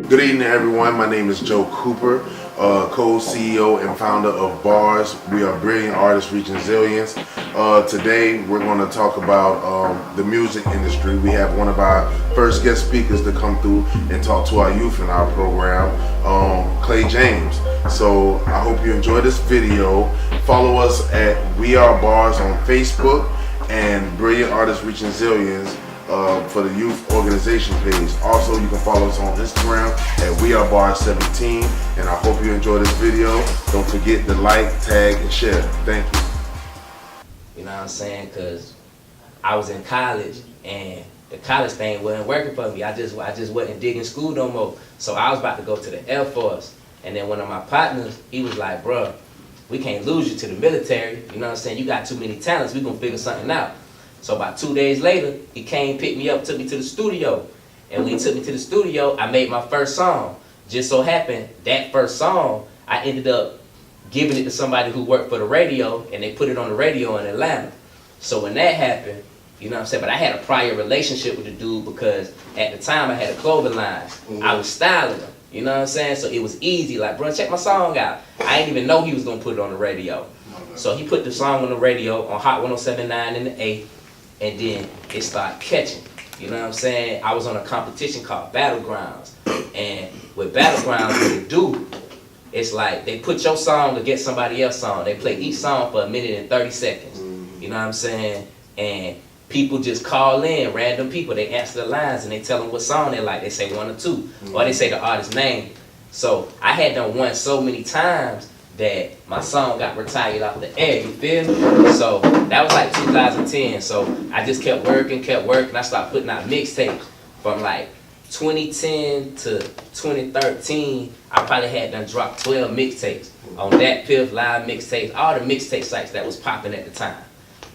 Good evening, everyone. My name is Joe Cooper, co-CEO and founder of Wearebarz. We are brilliant artists reaching zillions. Today, we're going to talk about the music industry. We have one of our first guest speakers to come through and talk to our youth in our program, Clay James. So I hope you enjoy this video. Follow us at Wearebarz on Facebook and Brilliant Artists Reaching Zillions for the youth organization page. Also, you can follow us on Instagram at Wearebarz17, and I hope you enjoy this video. Don't forget to like, tag, and share. Thank you. You know what I'm saying? Because I was in college and the college thing wasn't working for me. I just wasn't digging school no more. So I was about to go to the Air Force, and then one of my partners, he was like, "Bruh, we can't lose you to the military. You know what I'm saying? You got too many talents. We gonna figure something out." So about 2 days later, he came, picked me up, took me to the studio. And when he took me to the studio, I made my first song. Just so happened, that first song, I ended up giving it to somebody who worked for the radio, and they put it on the radio in Atlanta. So when that happened, you know what I'm saying, but I had a prior relationship with the dude because at the time I had a clothing line. I was styling him, you know what I'm saying? So it was easy, like, bro, check my song out. I didn't even know he was gonna put it on the radio. So he put the song on the radio on Hot 107.9 in the A, and then it started catching. You know what I'm saying? I was on a competition called Battlegrounds. And with Battlegrounds, what they do, it's like they put your song against somebody else's song. They play each song for 1:30 seconds. You know what I'm saying? And people just call in, random people. They answer the lines and they tell them what song they like. They say one or two, or they say the artist's name. So I had done won so many times that my song got retired off the air, you feel me? So that was like 2010. So I just kept working. I started putting out mixtapes from like 2010 to 2013. I probably had done dropped 12 mixtapes on that Piff, Live mixtapes, all the mixtape sites that was popping at the time,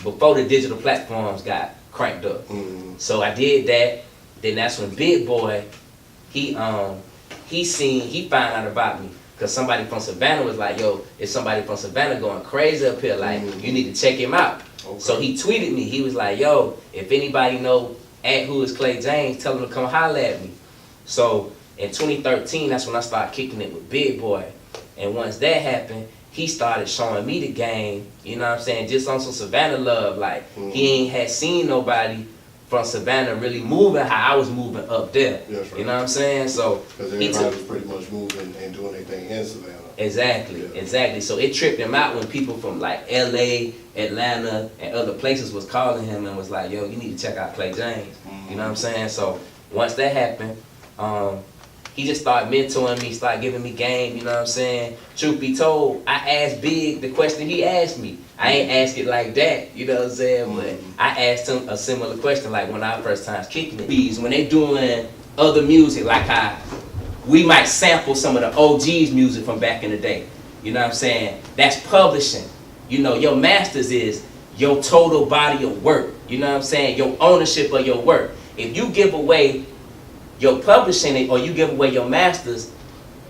before the digital platforms got cranked up. So I did that. Then that's when Big Boy, he found out about me. Because somebody from Savannah was like, "Yo, it's somebody from Savannah going crazy up here. Like, you need to check him out." Okay. So he tweeted me. He was like, "Yo, if anybody know at who is Clay James, tell him to come holler at me." So in 2013, that's when I started kicking it with Big Boy. And once that happened, he started showing me the game, you know what I'm saying, just on some Savannah love. Like, he ain't had seen nobody from Savannah really moving how I was moving up there. Yes, right. You know what I'm saying? So because everybody was pretty much moving and doing their thing in Savannah. Exactly. So it tripped him out when people from like LA, Atlanta, and other places was calling him and was like, "Yo, you need to check out Clay James." You know what I'm saying? So once that happened, he just started mentoring me, started giving me game, you know what I'm saying? Truth be told, I asked Big the question he asked me. I ain't ask it like that, you know what I'm saying? But I asked him a similar question, like when I first time kicking it. When they doing other music, like we might sample some of the OG's music from back in the day, you know what I'm saying? That's publishing. You know, your masters is your total body of work, you know what I'm saying? Your ownership of your work. If you give away your publishing it or you give away your masters,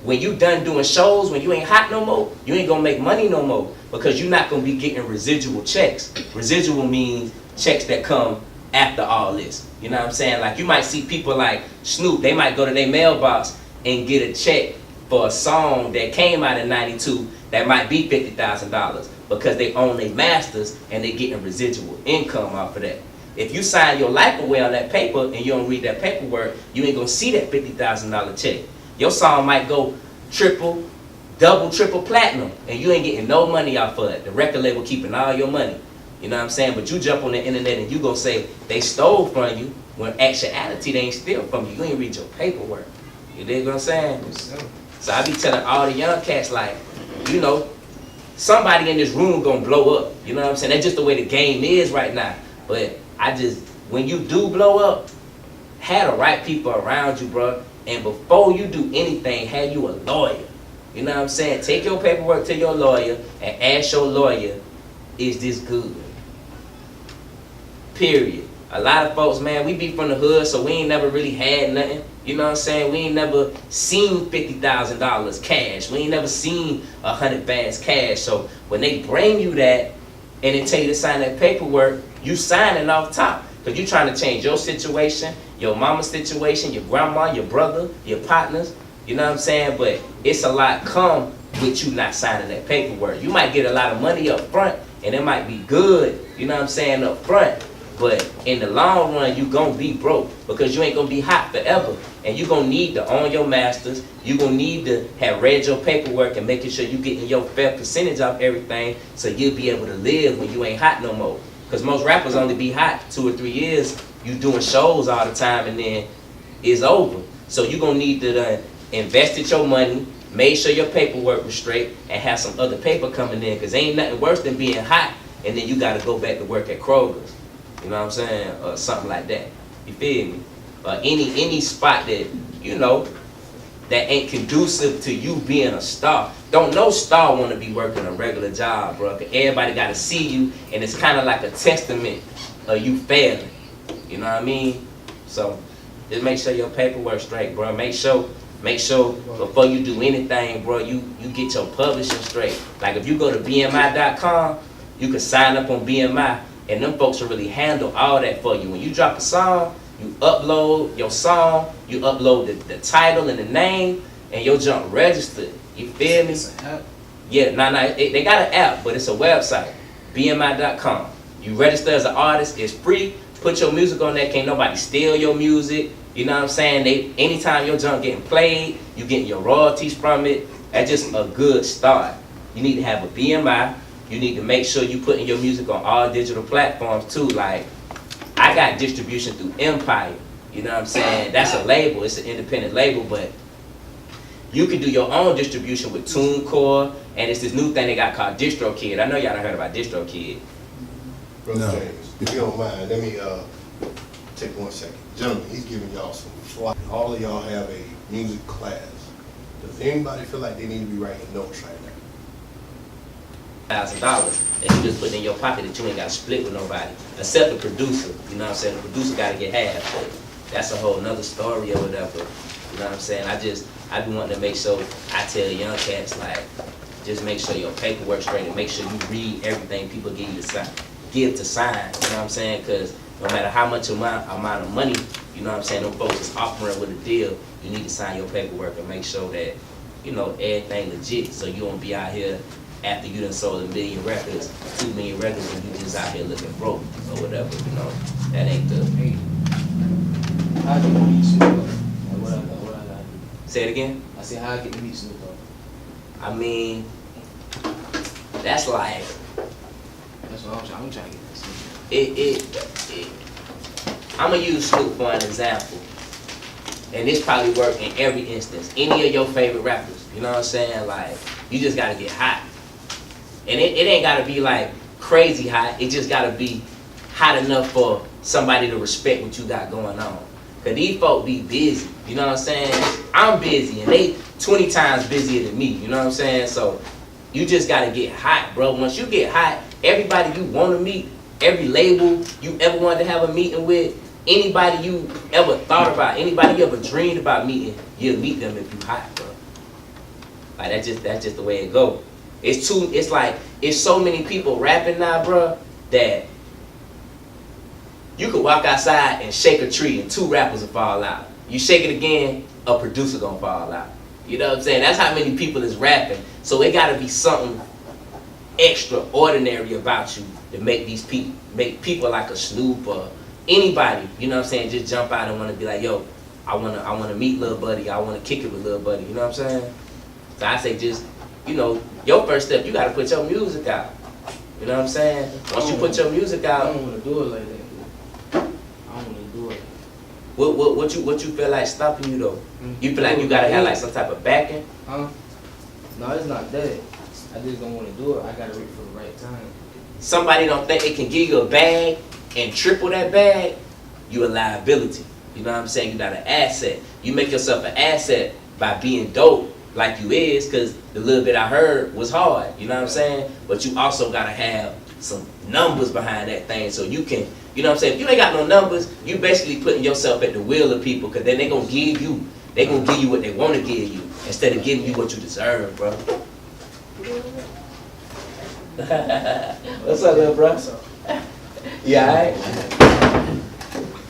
when you done doing shows, when you ain't hot no more, you ain't gonna make money no more because you're not gonna be getting residual checks. Residual means checks that come after all this. You know what I'm saying? Like you might see people like Snoop, they might go to their mailbox and get a check for a song that came out in '92 that might be $50,000 because they own their masters and they getting residual income off of that. If you sign your life away on that paper and you don't read that paperwork, you ain't gonna see that $50,000 check. Your song might go triple, double, triple platinum, and you ain't getting no money off of it. The record label keeping all your money. You know what I'm saying? But you jump on the internet and you gonna say they stole from you when actuality they ain't steal from you. You ain't read your paperwork. You dig what I'm saying? So I be telling all the young cats like, you know, somebody in this room gonna blow up. You know what I'm saying? That's just the way the game is right now. But when you do blow up, have the right people around you, bro. And before you do anything, have you a lawyer. You know what I'm saying? Take your paperwork to your lawyer and ask your lawyer, is this good? Period. A lot of folks, man, we be from the hood, so we ain't never really had nothing. You know what I'm saying? We ain't never seen $50,000 cash. We ain't never seen 100 bands cash. So when they bring you that and they tell you to sign that paperwork, you signing off top. Because you trying to change your situation, your mama's situation, your grandma, your brother, your partners. You know what I'm saying? But it's a lot come with you not signing that paperwork. You might get a lot of money up front, and it might be good, you know what I'm saying, up front. But in the long run, you gonna be broke because you ain't gonna be hot forever. And you gonna need to own your masters. You gonna need to have read your paperwork and making sure you getting your fair percentage off everything so you'll be able to live when you ain't hot no more. Because most rappers only be hot 2 or 3 years. You doing shows all the time and then it's over. So you gonna need to invested your money, made sure your paperwork was straight, and have some other paper coming in. Because ain't nothing worse than being hot and then you gotta go back to work at Kroger's. You know what I'm saying? Or something like that. You feel me? Or any spot that, you know, that ain't conducive to you being a star. Don't no star want to be working a regular job, bro. Cause everybody got to see you, and it's kind of like a testament of you failing. You know what I mean? So just make sure your paperwork straight, bro. Make sure before you do anything, bro, you get your publishing straight. Like if you go to BMI.com, you can sign up on BMI. And them folks will really handle all that for you. When you drop a song, you upload your song, you upload the title and the name, and your junk registered. You feel me? It's an app. Yeah, they got an app, but it's a website, BMI.com. You register as an artist, it's free. Put your music on there, can't nobody steal your music. You know what I'm saying? Anytime your junk getting played, you getting your royalties from it. That's just a good start. You need to have a BMI. You need to make sure you putting your music on all digital platforms too. Like, I got distribution through Empire. You know what I'm saying? That's a label. It's an independent label, but you can do your own distribution with TuneCore, and it's this new thing they got called DistroKid. I know y'all done heard about DistroKid. Brother No. James, if you don't mind, let me take 1 second. Gentlemen, he's giving y'all some fly. All of y'all have a music class. Does anybody feel like they need to be writing notes right now? $1,000 that you just put in your pocket that you ain't got to split with nobody, except the producer. You know what I'm saying? The producer got to get half, but that's a whole nother story or whatever. You know what I'm saying? I be wanting to make sure I tell young cats, like, just make sure your paperwork's straight and make sure you read everything people give you to sign. You know what I'm saying? Because no matter how much amount of money, you know what I'm saying, them folks is offering with a deal, you need to sign your paperwork and make sure that, you know, everything legit, so you won't be out here after you done sold 1 million records, 2 million records, and you just out here looking broke or whatever, you know. That ain't the. Hey, how I get to meet Snoop Dogg? Like, what I gotta do? Say it again? I said, how I get to meet Snoop Dogg? I mean, that's like, That's what I'm trying to get to Snoop. I'm gonna use Snoop for an example. And this probably work in every instance. Any of your favorite rappers, you know what I'm saying? Like, you just gotta get hot. And it ain't gotta be like crazy hot. It just gotta be hot enough for somebody to respect what you got going on. Cause these folk be busy, you know what I'm saying? I'm busy and they 20 times busier than me, you know what I'm saying? So you just gotta get hot, bro. Once you get hot, everybody you wanna meet, every label you ever wanted to have a meeting with, anybody you ever thought about, anybody you ever dreamed about meeting, you'll meet them if you hot, bro. Like that's just the way it go. It's like it's so many people rapping now, bro, that you could walk outside and shake a tree and 2 rappers will fall out. You shake it again, a producer gonna fall out. You know what I'm saying? That's how many people is rapping. So it gotta be something extraordinary about you to make people like a Snoop or anybody, you know what I'm saying, just jump out and wanna be like, yo, I wanna meet Lil Buddy, I wanna kick it with Lil Buddy, you know what I'm saying? So I say just, you know, your first step, you gotta put your music out. You know what I'm saying? Once you put your music I out, don't want to do it like that. I don't want to do it. what you feel like stopping you though? You feel like you gotta have like some type of backing? Huh? No, it's not that. I just don't want to do it. I gotta wait for the right time. Somebody don't think they can give you a bag and triple that bag, you a liability. You know what I'm saying? You got an asset. You make yourself an asset by being dope like you is, because the little bit I heard was hard. You know what I'm saying? But you also gotta have some numbers behind that thing so you can, you know what I'm saying? If you ain't got no numbers, you basically putting yourself at the will of people, because then they gonna give you what they want to give you instead of giving you what you deserve, bro. What's up, little bro? What's up? You alright?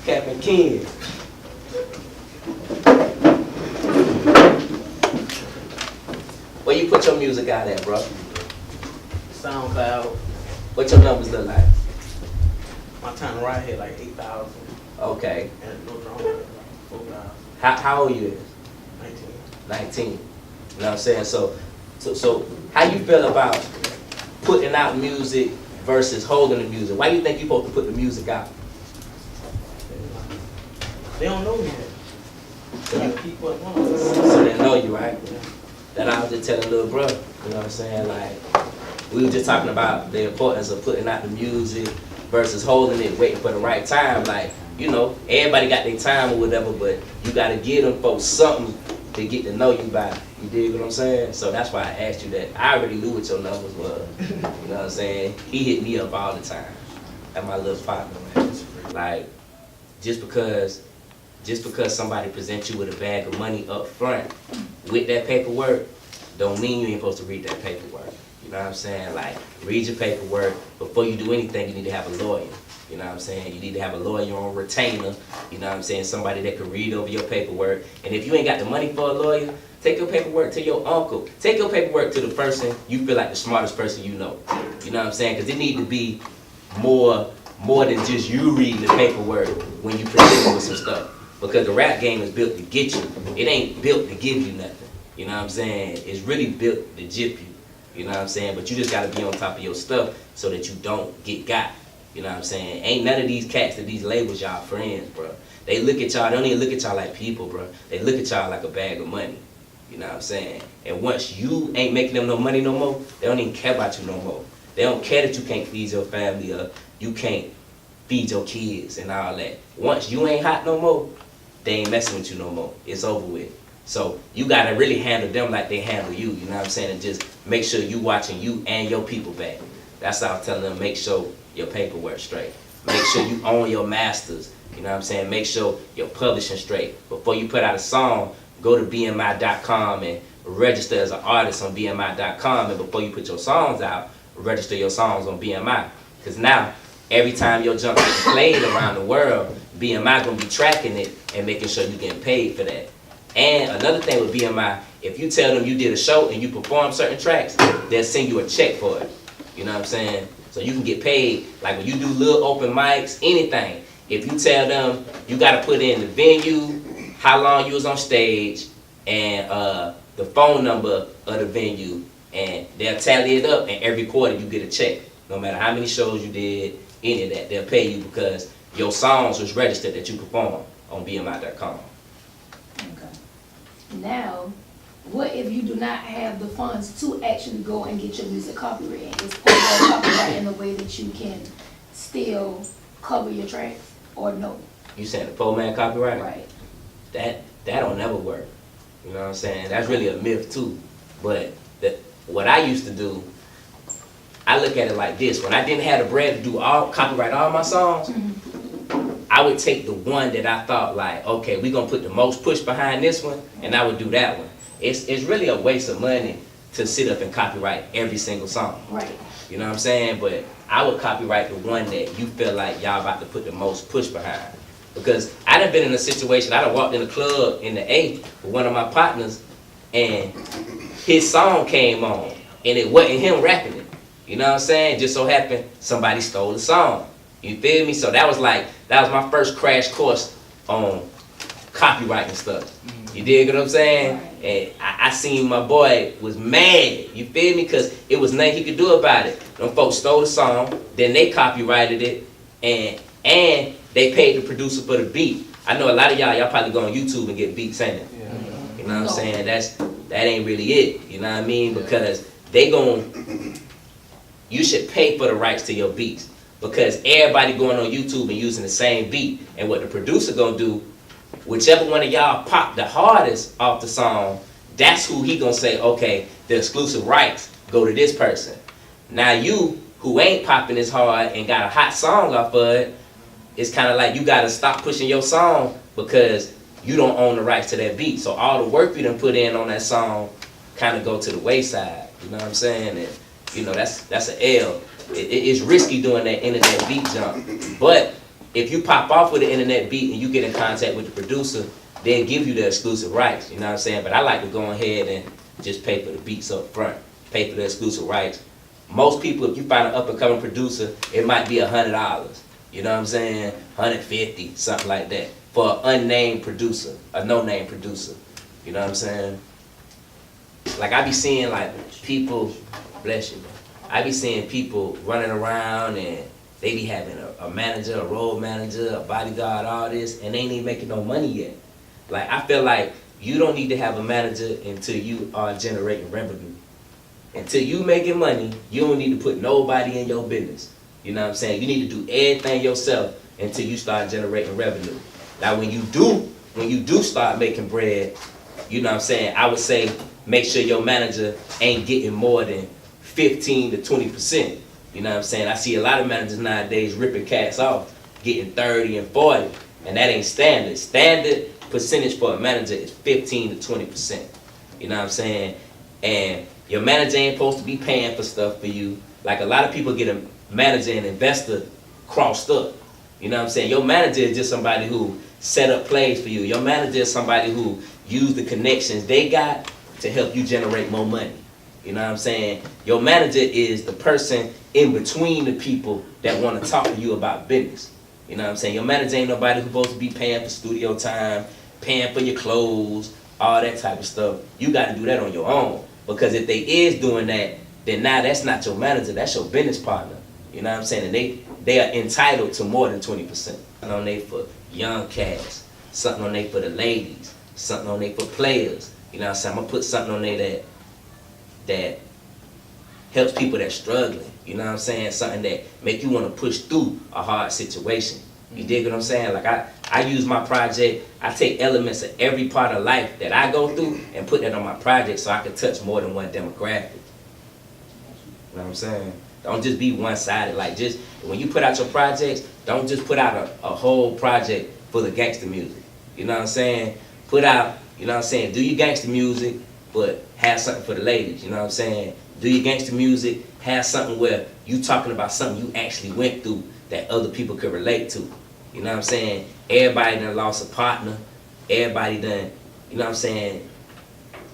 Captain Ken. music out there, bro? SoundCloud. What your numbers look like? My time right here like 8,000. Okay. And no drama like 4,000. How old you is? 19. 19. You know what I'm saying? So how you feel about putting out music versus holding the music? Why you think you supposed to put the music out? They don't know me yet. So I keep what I want. So they know you, right? Yeah. That I was just telling little brother, you know what I'm saying? Like, we were just talking about the importance of putting out the music versus holding it, waiting for the right time. Like, you know, everybody got their time or whatever, but you gotta give them folks something to get to know you by. You dig what I'm saying? So that's why I asked you that. I already knew what your numbers were. You know what I'm saying? He hit me up all the time. That's my little partner, man. Like, just because somebody presents you with a bag of money up front with that paperwork, don't mean you ain't supposed to read that paperwork. You know what I'm saying? Like, read your paperwork. Before you do anything, you need to have a lawyer. You know what I'm saying? You need to have a lawyer on retainer. You know what I'm saying? Somebody that can read over your paperwork. And if you ain't got the money for a lawyer, take your paperwork to your uncle. Take your paperwork to the person you feel like the smartest person you know. You know what I'm saying? Because it need to be more than just you reading the paperwork when you present with some stuff. Because the rap game is built to get you. It ain't built to give you nothing. You know what I'm saying? It's really built to gyp you. You know what I'm saying? But you just gotta be on top of your stuff so that you don't get got. You know what I'm saying? Ain't none of these cats that these labels y'all friends, bro. They look at y'all, they don't even look at y'all like people, bro. They look at y'all like a bag of money. You know what I'm saying? And once you ain't making them no money no more, they don't even care about you no more. They don't care that you can't feed your family or you can't feed your kids and all that. Once you ain't hot no more, they ain't messing with you no more. It's over with. So you gotta really handle them like they handle you, you know what I'm saying? And just make sure you watching you and your people back. That's how I'm telling them, make sure your paperwork straight. Make sure you own your masters, you know what I'm saying? Make sure your publishing straight. Before you put out a song, go to BMI.com and register as an artist on BMI.com. And before you put your songs out, register your songs on BMI. Because now, every time your junk gets played around the world, BMI gonna be tracking it and making sure you're getting paid for that. And another thing with BMI, if you tell them you did a show and you perform certain tracks, they'll send you a check for it. You know what I'm saying? So you can get paid, like when you do little open mics, anything. If you tell them you gotta put in the venue, how long you was on stage, and the phone number of the venue, and they'll tally it up, and every quarter you get a check. No matter how many shows you did, any of that, they'll pay you because your songs was registered that you perform on BMI.com. Okay. Now, what if you do not have the funds to actually go and get your music copyrighted? Is copyright in a way that you can still cover your tracks, or no? You saying the poor man copyright? Right. That don't never work. You know what I'm saying? That's really a myth too. But what I used to do, I look at it like this. When I didn't have the bread to do copyright all my songs, I would take the one that I thought like, okay, we're gonna put the most push behind this one, and I would do that one. It's really a waste of money to sit up and copyright every single song. Right. You know what I'm saying? But I would copyright the one that you feel like y'all about to put the most push behind. Because I done been in a situation, I done walked in a club in the A with one of my partners, and his song came on, and it wasn't him rapping it. You know what I'm saying? Just so happened somebody stole the song. You feel me? So that was my first crash course on copywriting stuff. You dig what I'm saying? And I seen my boy was mad. You feel me? Because it was nothing he could do about it. Them folks stole the song, then they copyrighted it, and they paid the producer for the beat. I know a lot of y'all probably go on YouTube and get beats, ain't it? Yeah. You know what I'm saying? That ain't really it. You know what I mean? Because you should pay for the rights to your beats. Because everybody going on YouTube and using the same beat. And what the producer gonna do, whichever one of y'all pop the hardest off the song, that's who he gonna say, okay, the exclusive rights go to this person. Now you, who ain't popping as hard and got a hot song off of it, it's kind of like you gotta stop pushing your song because you don't own the rights to that beat. So all the work you done put in on that song kind of go to the wayside. You know what I'm saying? And you know, that's an L. It's risky doing that internet beat jump. But if you pop off with the internet beat and you get in contact with the producer, they'll give you the exclusive rights. You know what I'm saying? But I like to go ahead and just pay for the beats up front. pay for the exclusive rights. Most people, if you find an up and coming producer, it might be $100. You know what I'm saying? 150, something like that, for an unnamed producer, a no-name producer. You know what I'm saying? Like I be seeing like people, bless you, bro. I be seeing people running around and they be having a manager, a road manager, a bodyguard, all this, and they ain't even making no money yet. Like I feel like you don't need to have a manager until you are generating revenue. Until you making money, you don't need to put nobody in your business. You know what I'm saying? You need to do everything yourself until you start generating revenue. Now when you do start making bread, you know what I'm saying, I would say make sure your manager ain't getting more than 15 to 20%. You know what I'm saying? I see a lot of managers nowadays ripping cats off, getting 30 and 40, and that ain't standard. Standard percentage for a manager is 15 to 20%. You know what I'm saying? And your manager ain't supposed to be paying for stuff for you. Like a lot of people get a manager and investor crossed up. You know what I'm saying? Your manager is just somebody who set up plays for you. Your manager is somebody who used the connections they got to help you generate more money. You know what I'm saying? Your manager is the person in between the people that want to talk to you about business. You know what I'm saying? Your manager ain't nobody who's supposed to be paying for studio time, paying for your clothes, all that type of stuff. You got to do that on your own. Because if they is doing that, then now that's not your manager, that's your business partner. You know what I'm saying? And they are entitled to more than 20%. Something on there for young cats, something on there for the ladies, something on there for players. You know what I'm saying? I'm going to put something on there that helps people that's struggling. You know what I'm saying? Something that make you want to push through a hard situation. You dig what I'm saying? Like I use my project, I take elements of every part of life that I go through and put that on my project so I can touch more than one demographic. You know what I'm saying? Don't just be one-sided. Like just when you put out your projects, don't just put out a whole project full of gangster music. You know what I'm saying? Put out, you know what I'm saying, do your gangster music, but have something for the ladies. You know what I'm saying? Do your gangster music, have something where you talking about something you actually went through that other people could relate to. You know what I'm saying? Everybody done lost a partner. Everybody done, you know what I'm saying,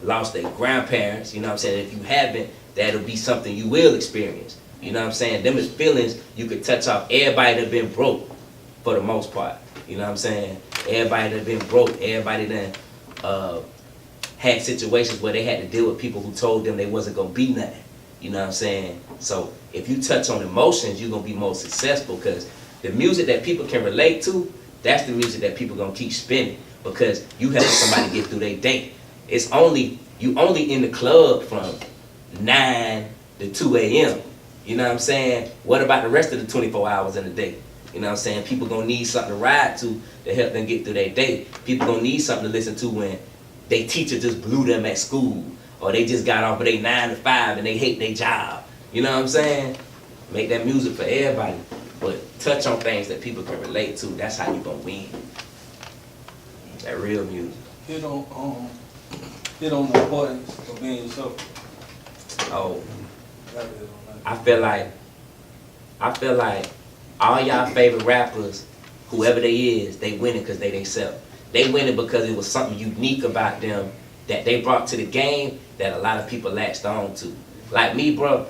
lost their grandparents. You know what I'm saying? If you haven't, that'll be something you will experience. You know what I'm saying? Them is feelings you could touch off. Everybody that been broke for the most part. You know what I'm saying? Everybody that been broke. Everybody that had situations where they had to deal with people who told them they wasn't going to be nothing. You know what I'm saying? So if you touch on emotions, you're going to be more successful because the music that people can relate to, that's the music that people going to keep spinning because you help somebody get through their day. You only in the club from 9 to 2 a.m. You know what I'm saying? What about the rest of the 24 hours in the day? You know what I'm saying? People going to need something to ride to help them get through their day. People going to need something to listen to when their teacher just blew them at school or they just got off of their 9 to 5 and they hate their job. You know what I'm saying? Make that music for everybody, but touch on things that people can relate to. That's how you going to win. That real music. Hit on the importance of being yourself. Oh, I feel like all y'all favorite rappers, whoever they is, they winning because they themselves. They winning because it was something unique about them that they brought to the game that a lot of people latched on to. Like me, bro,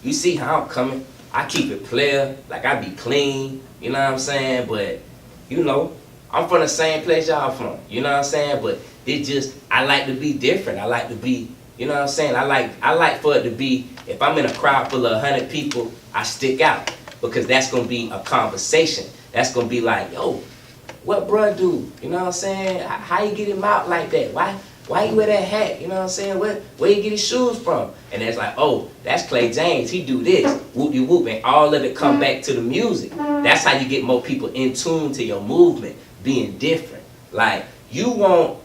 you see how I'm coming. I keep it player, like I be clean, you know what I'm saying? But, you know, I'm from the same place y'all from, you know what I'm saying? But it just, I like to be different. I like to be, you know what I'm saying? I like for it to be, if I'm in a crowd full of 100 people, I stick out because that's going to be a conversation. That's going to be like, yo, what bruh do? You know what I'm saying? How you get him out like that? Why you wear that hat? You know what I'm saying? Where you get his shoes from? And it's like, oh, that's Clay James. He do this. Whoop-de-whoop. And all of it come back to the music. That's how you get more people in tune to your movement being different. Like, you want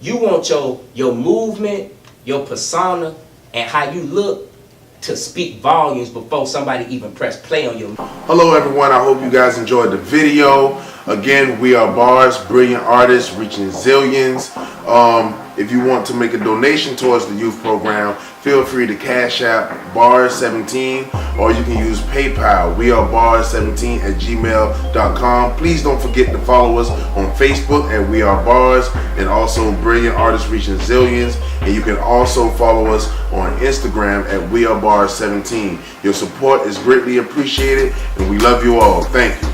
your movement, your persona, and how you look to speak volumes before somebody even press play on your. Hello everyone, I hope you guys enjoyed the video. Again, Wearebarz, brilliant artists reaching zillions. If you want to make a donation towards the youth program, feel free to Cash App Bars17 or you can use PayPal, wearebars17@gmail.com. Please don't forget to follow us on Facebook at Wearebarz and also Brilliant Artists Reaching Zillions. And you can also follow us on Instagram at Wearebarz17. Your support is greatly appreciated, and we love you all. Thank you.